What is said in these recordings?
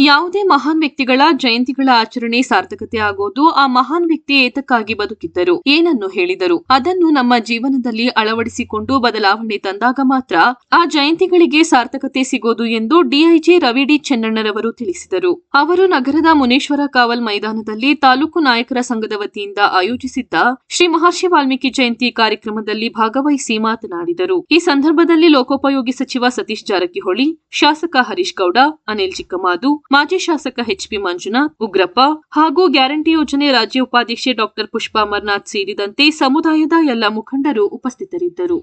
ಯಾವುದೇ ಮಹಾನ್ ವ್ಯಕ್ತಿಗಳ ಜಯಂತಿಗಳ ಆಚರಣೆ ಸಾರ್ಥಕತೆ ಆಗೋದು ಆ ಮಹಾನ್ ವ್ಯಕ್ತಿ ಏತಕ್ಕಾಗಿ ಬದುಕಿದ್ದರು, ಏನನ್ನು ಹೇಳಿದರು, ಅದನ್ನು ನಮ್ಮ ಜೀವನದಲ್ಲಿ ಅಳವಡಿಸಿಕೊಂಡು ಬದಲಾವಣೆ ತಂದಾಗ ಮಾತ್ರ ಆ ಜಯಂತಿಗಳಿಗೆ ಸಾರ್ಥಕತೆ ಸಿಗೋದು ಎಂದು ಡಿಐಜಿ ರವಿ ಡಿ ಚೆನ್ನಣ್ಣರವರು ತಿಳಿಸಿದರು. ಅವರು ನಗರದ ಮುನೇಶ್ವರ ಕಾವಲ್ ಮೈದಾನದಲ್ಲಿ ತಾಲೂಕು ನಾಯಕರ ಸಂಘದ ವತಿಯಿಂದ ಆಯೋಜಿಸಿದ್ದ ಶ್ರೀ ಮಹರ್ಷಿ ವಾಲ್ಮೀಕಿ ಜಯಂತಿ ಕಾರ್ಯಕ್ರಮದಲ್ಲಿ ಭಾಗವಹಿಸಿ ಮಾತನಾಡಿದರು. ಈ ಸಂದರ್ಭದಲ್ಲಿ ಲೋಕೋಪಯೋಗಿ ಸಚಿವ ಸತೀಶ್ ಜಾರಕಿಹೊಳಿ, ಶಾಸಕ ಹರೀಶ್ ಗೌಡ, ಅನಿಲ್ ಚಿಕ್ಕಮಾದು, ಮಾಜಿ ಶಾಸಕ ಎಚ್ಪಿ ಮಂಜುನಾಥ್, ಉಗ್ರಪ್ಪ ಹಾಗೂ ಗ್ಯಾರಂಟಿ ಯೋಜನೆ ರಾಜ್ಯ ಉಪಾಧ್ಯಕ್ಷೆ ಡಾಕ್ಟರ್ ಪುಷ್ಪಾ ಅಮರನಾಥ್ ಸೇರಿದಂತೆ ಸಮುದಾಯದ ಎಲ್ಲ ಮುಖಂಡರು ಉಪಸ್ಥಿತರಿದ್ದರು.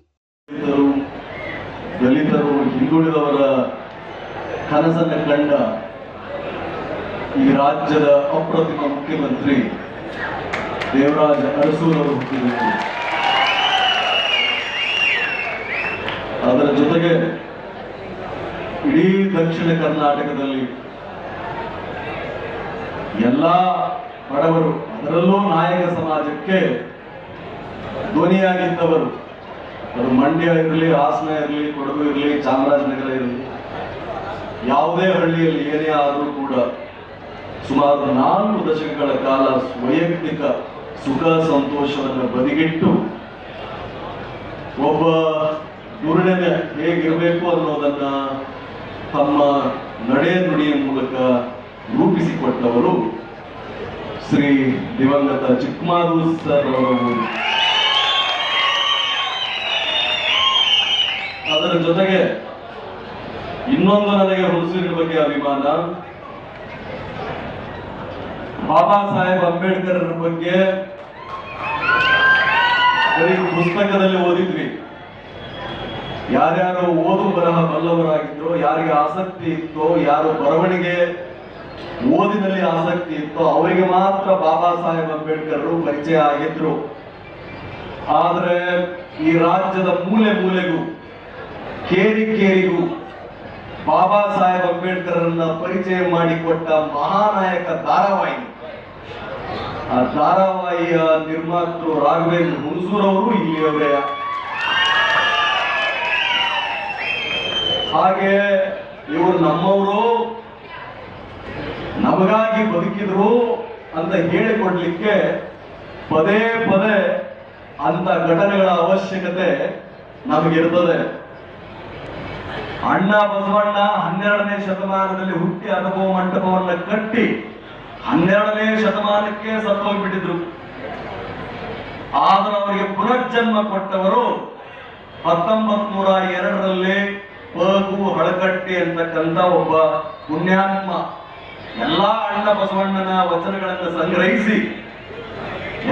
ದಲಿತರು, ಹಿಂದುಳಿದವರ ಕನಸನ್ನು ಕಂಡ ಈ ರಾಜ್ಯದ ಅಪ್ರತಿಮ ಮುಖ್ಯಮಂತ್ರಿ ದೇವರಾಜ ಅರಸೂರವರು ಹುಟ್ಟಿದರು. ಅದರ ಜೊತೆಗೆ ಇಡೀ ದಕ್ಷಿಣ ಕರ್ನಾಟಕದಲ್ಲಿ ಎಲ್ಲ ಬಡವರು, ಅದರಲ್ಲೂ ನಾಯಕ ಸಮಾಜಕ್ಕೆ ಧ್ವನಿಯಾಗಿದ್ದವರು. ಅದು ಮಂಡ್ಯ ಇರಲಿ, ಹಾಸನ ಇರಲಿ, ಕೊಡಗು ಇರಲಿ, ಚಾಮರಾಜನಗರ ಇರಲಿ, ಯಾವುದೇ ಹಳ್ಳಿಯಲ್ಲಿ ಏನೇ ಆದರೂ ಕೂಡ ಸುಮಾರು 4 ದಶಕಗಳ ಕಾಲ ವೈಯಕ್ತಿಕ ಸುಖ ಸಂತೋಷವನ್ನು ಬದಿಗಿಟ್ಟು ಒಬ್ಬ ದುರ್ಣನೆ ಹೇಗಿರಬೇಕು ಅನ್ನೋದನ್ನ ತಮ್ಮ ನಡೆ ನುಡಿಯ ಮೂಲಕ ರೂಪಿಸಿಕೊಟ್ಟವರು ಶ್ರೀ ದಿವಂಗತ ಚಿಕ್ಕಮಾದು ಸರ್ ಅವರು. ಅದರ ಜೊತೆಗೆ ಇನ್ನೊಂದು ನನಗೆ ಹುಣಸೂರಿನ ಬಗ್ಗೆ ಅಭಿಮಾನ. ಬಾಬಾ ಸಾಹೇಬ್ ಅಂಬೇಡ್ಕರ್ ಬಗ್ಗೆ ಬರೀ ಪುಸ್ತಕದಲ್ಲಿ ಓದಿದ್ವಿ. ಯಾರ್ಯಾರು ಓದು ಬರಹ ಬಲ್ಲವರಾಗಿದ್ರು, ಯಾರಿಗೆ ಆಸಕ್ತಿ ಇತ್ತೋ, ಯಾರು ಬರವಣಿಗೆ ಓದಿನಲ್ಲಿ ಆಸಕ್ತಿ ಇತ್ತೋ ಅವರಿಗೆ ಮಾತ್ರ ಬಾಬಾ ಸಾಹೇಬ್ ಅಂಬೇಡ್ಕರ್ ಪರಿಚಯ ಆಗಿದ್ರು. ಆದ್ರೆ ಈ ರಾಜ್ಯದ ಮೂಲೆ ಮೂಲೆಗೂ, ಕೇರಿ ಕೇರಿಗೂ ಬಾಬಾ ಸಾಹೇಬ್ ಅಂಬೇಡ್ಕರ್ರನ್ನ ಪರಿಚಯ ಮಾಡಿಕೊಟ್ಟ ಮಹಾನಾಯಕ ಧಾರಾವಾಹಿ. ಆ ಧಾರಾವಾಹಿಯ ನಿರ್ಮಾತೃ ರಾಘವೇಂದ್ರ ಹುಣಸೂರವರು ಇಲ್ಲಿಯವರೇ. ಹಾಗೆ ಇವರು ನಮ್ಮವರು, ನಮಗಾಗಿ ಬದುಕಿದ್ರು ಅಂತ ಹೇಳಿಕೊಡ್ಲಿಕ್ಕೆ ಪದೇ ಪದೇ ಅಂತ ಘಟನೆಗಳ ಅವಶ್ಯಕತೆ ನಮಗಿರ್ತದೆ. ಅಣ್ಣ ಬಸವಣ್ಣ 12ನೇ ಶತಮಾನದಲ್ಲಿ ಹುಟ್ಟಿ ಅನುಭವ ಮಂಟಪವನ್ನ ಕಟ್ಟಿ 12ನೇ ಶತಮಾನಕ್ಕೆ ಸತ್ತೋಗ್ಬಿಟ್ಟಿದ್ರು. ಆದ್ರೆ ಅವರಿಗೆ ಪುನರ್ಜನ್ಮ ಕೊಟ್ಟವರು 1902ರಲ್ಲಿ ಪಗು ಹಳಕಟ್ಟಿ ಅಂತಕ್ಕಂಥ ಒಬ್ಬ ಪುಣ್ಯಾತ್ಮ. ಎಲ್ಲಾ ಅಣ್ಣ ಬಸವಣ್ಣನ ವಚನಗಳನ್ನು ಸಂಗ್ರಹಿಸಿ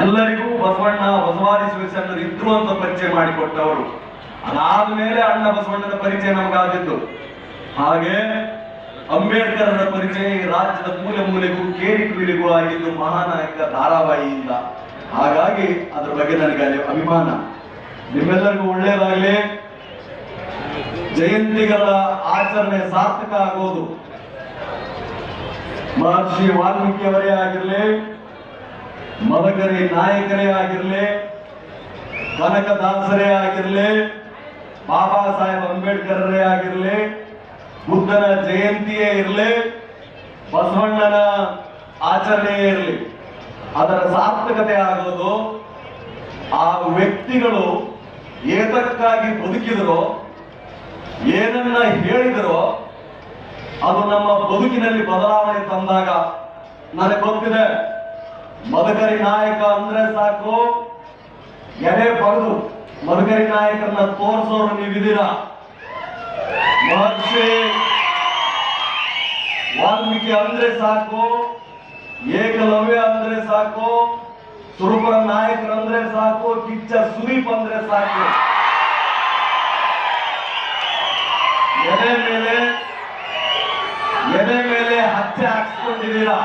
ಎಲ್ಲರಿಗೂ ಬಸವಣ್ಣ ಬಸವಾದಿ ಶಿವಶರಣರು ಇದ್ರು ಅಂತ ಪರಿಚಯ ಮಾಡಿಕೊಟ್ಟವರು. ಅದಾದ ಮೇಲೆ ಅಣ್ಣ ಬಸವಣ್ಣನ ಪರಿಚಯ ನಮಗಾದಿದ್ದು. ಹಾಗೆ ಅಂಬೇಡ್ಕರರ ಪರಿಚಯ ಈ ರಾಜ್ಯದ ಮೂಲೆ ಮೂಲೆಗೂ ಕೇರಿ ಕೀಳಿಗೂ ಆಗಿದ್ದು ಮಹಾನಾಯಕ ಧಾರಾವಾಹಿಯಿಂದ. ಹಾಗಾಗಿ ಅದ್ರ ಬಗ್ಗೆ ನನಗೆ ಅಭಿಮಾನ. ನಿಮ್ಮೆಲ್ಲರಿಗೂ ಒಳ್ಳೆಯದಾಗಲಿ. ಜಯಂತಿಗಳ ಆಚರಣೆ ಸಾರ್ಥಕ ಆಗೋದು ಮಹರ್ಷಿ ವಾಲ್ಮೀಕಿಯವರೇ ಆಗಿರಲಿ, ಮದಕರಿ ನಾಯಕರೇ ಆಗಿರಲಿ, ಕನಕದಾಸರೇ ಆಗಿರಲಿ, ಬಾಬಾ ಸಾಹೇಬ್ ಅಂಬೇಡ್ಕರರೇ ಆಗಿರಲಿ, ಬುದ್ಧನ ಜಯಂತಿಯೇ ಇರಲಿ, ಬಸವಣ್ಣನ ಆಚರಣೆಯೇ ಇರಲಿ, ಅದರ ಸಾರ್ಥಕತೆ ಆಗೋದು ಆ ವ್ಯಕ್ತಿಗಳು ಏತಕ್ಕಾಗಿ ಬದುಕಿದರೋ, ಏನನ್ನ ಹೇಳಿದರೋ ಅದು ನಮ್ಮ ಬದುಕಿನಲ್ಲಿ ಬದಲಾವಣೆ ತಂದಾಗ. ನನಗೆ ಗೊತ್ತಿದೆ, ಮದಕರಿ ನಾಯಕ ಅಂದ್ರೆ ಸಾಕು ಎದೆ ಬರೆದು ಮದಕರಿ ನಾಯಕರನ್ನ ತೋರಿಸೋರು ನೀವಿದ್ದೀರಾ. ಮಹರ್ಷಿ ವಾಲ್ಮೀಕಿ ಅಂದ್ರೆ ಸಾಕು, ಏಕಲವ್ಯ ಅಂದ್ರೆ ಸಾಕು, ಸುರಪುರ ನಾಯಕರಂದ್ರೆ ಸಾಕು, ಕಿಚ್ಚ ಸುದೀಪ್ ಅಂದ್ರೆ ಸಾಕು. ಎದೆ ಮೇಲೆ ಹಚ್ಚೆ ಹಾಕ್ಸ್ಕೊಂಡಿದ್ದೀರಾ.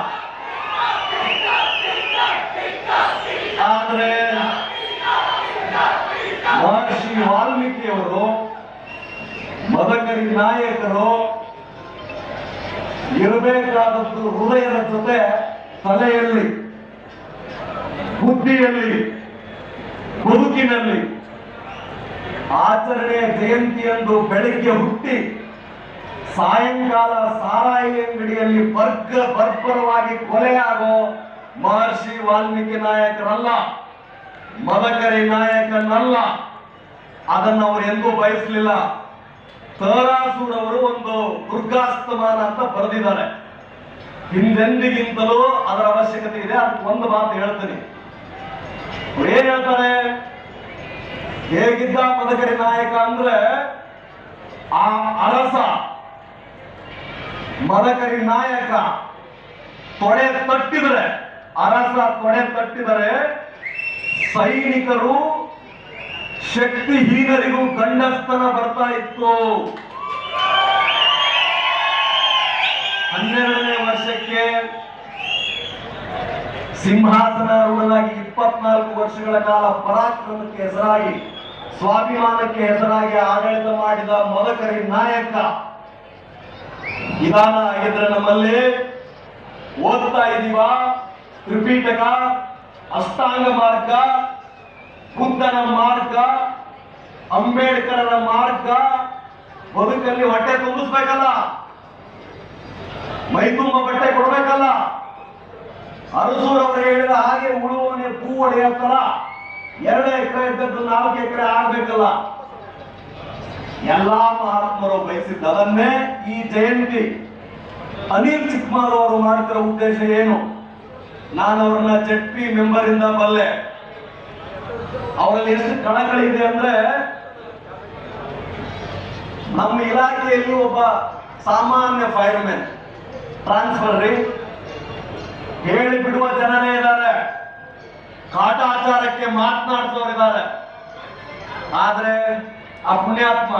ಆದ್ರೆ ಮಹರ್ಷಿ ವಾಲ್ಮೀಕಿಯವರು, ಮದಕರಿ ನಾಯಕರು ಇರಬೇಕಾದದ್ದು ಹೃದಯದ ಜೊತೆ ತಲೆಯಲ್ಲಿ, ಬುದ್ಧಿಯಲ್ಲಿ, ಬದುಕಿನಲ್ಲಿ. ಆಚರಣೆ ಜಯಂತಿಯಂದು ಬೆಳಿಗ್ಗೆ ಹುಟ್ಟಿ ಸಾಯಂಕಾಲ ಸಾರಾಯಿ ಅಂಗಡಿಯಲ್ಲಿ ಬರ್ಬರವಾಗಿ ಕೊಲೆಯಾಗೋ ಮಹರ್ಷಿ ವಾಲ್ಮೀಕಿ ನಾಯಕರಲ್ಲ, ಮದಕರಿ ನಾಯಕನಲ್ಲ. ಅದನ್ನು ಅವರು ಎಂದೂ ಬಯಸಲಿಲ್ಲ. ತರಾಸೂರ್ ಅವರು ಒಂದು ದುರ್ಗಾಸ್ತಮಾನ ಅಂತ ಬರೆದಿದ್ದಾರೆ. ಹಿಂದೆಂದಿಗಿಂತಲೂ ಅದರ ಅವಶ್ಯಕತೆ ಇದೆ. ಅದಕ್ಕೆ ಒಂದು ಮಾತು ಹೇಳ್ತೀನಿ. ಏನ್ ಹೇಳ್ತಾರೆ, ಹೇಗಿದ್ದ ಮದಕರಿ ನಾಯಕ ಅಂದ್ರೆ ಆ ಅರಸ ಮದಕರಿ ನಾಯಕ ತೊಡೆ ತಟ್ಟಿದರೆ, ಅರಸ ತೊಡೆ ತಟ್ಟಿದರೆ ಸೈನಿಕರು ಶಕ್ತಿಹೀನರಿಗೂ ಗಂಡಸ್ತನ ಬರ್ತಾ ಇತ್ತು. 12ನೇ ವರ್ಷಕ್ಕೆ ಸಿಂಹಾಸನಾರೂಢನಾಗಿ 24 ವರ್ಷಗಳ ಕಾಲ ಪರಾಕ್ರಮಕ್ಕೆ ಹೆಸರಾಗಿ, ಸ್ವಾಭಿಮಾನಕ್ಕೆ ಹೆಸರಾಗಿ ಆಡಳಿತ ಮಾಡಿದ ಮದಕರಿ ನಾಯಕ ನಿಧಾನ ಆಗಿದ್ರೆ ನಮ್ಮಲ್ಲಿ ಓದ್ತಾ ಇದೀವ. ತ್ರಿಪೀಠಕ, ಅಷ್ಟಾಂಗ ಮಾರ್ಗ, ಬುದ್ಧನ ಮಾರ್ಗ, ಅಂಬೇಡ್ಕರರ ಮಾರ್ಗ. ಬದುಕಲ್ಲಿ ಹೊಟ್ಟೆ ತುಂಬಿಸ್ಬೇಕಲ್ಲ, ಮೈ ತುಂಬ ಬಟ್ಟೆ ಕೊಡ್ಬೇಕಲ್ಲ. ಅರಸೂರ್ ಅವರು ಹೇಳಿದ ಹಾಗೆ ಉಳುವನೆ ಪೂ ಹೊಡೆಯ ತರ 2 ಎಕರೆ ಇದ್ದದ್ದು 4 ಎಕರೆ ಆಗ್ಬೇಕಲ್ಲ. ಎಲ್ಲಾ ಮಹಾತ್ಮರು ಬಯಸಿದ್ದ ಅದನ್ನೇ ಈ ಜಯಂತಿ. ಅನಿಲ್ ಚಿಕ್ಮಾರ್ ಅವರು ಮಾಡ್ತಿರೋ ಉದ್ದೇಶ ಏನು? ನಾನು ಅವ್ರನ್ನ ಜೆಡ್ಪಿ ಮೆಂಬರ್ ಇಂದ ಬಲ್ಲೆ. ಅವರಲ್ಲಿ ಎಷ್ಟು ಕಣಗಳಿದೆ ಅಂದ್ರೆ, ನಮ್ಮ ಇಲಾಖೆಯಲ್ಲಿ ಒಬ್ಬ ಸಾಮಾನ್ಯ ಫೈರ್ಮೆನ್ ಟ್ರಾನ್ಸ್ಫರ್ ರೀ, ಹೇಳಿ ಬಿಡುವ ಜನರೇ ಇದ್ದಾರೆ, ಕಾಟಾಚಾರಕ್ಕೆ ಮಾತನಾಡಿಸೋರಿದ್ದಾರೆ. ಆದ್ರೆ ಆ ಪುಣ್ಯಾತ್ಮ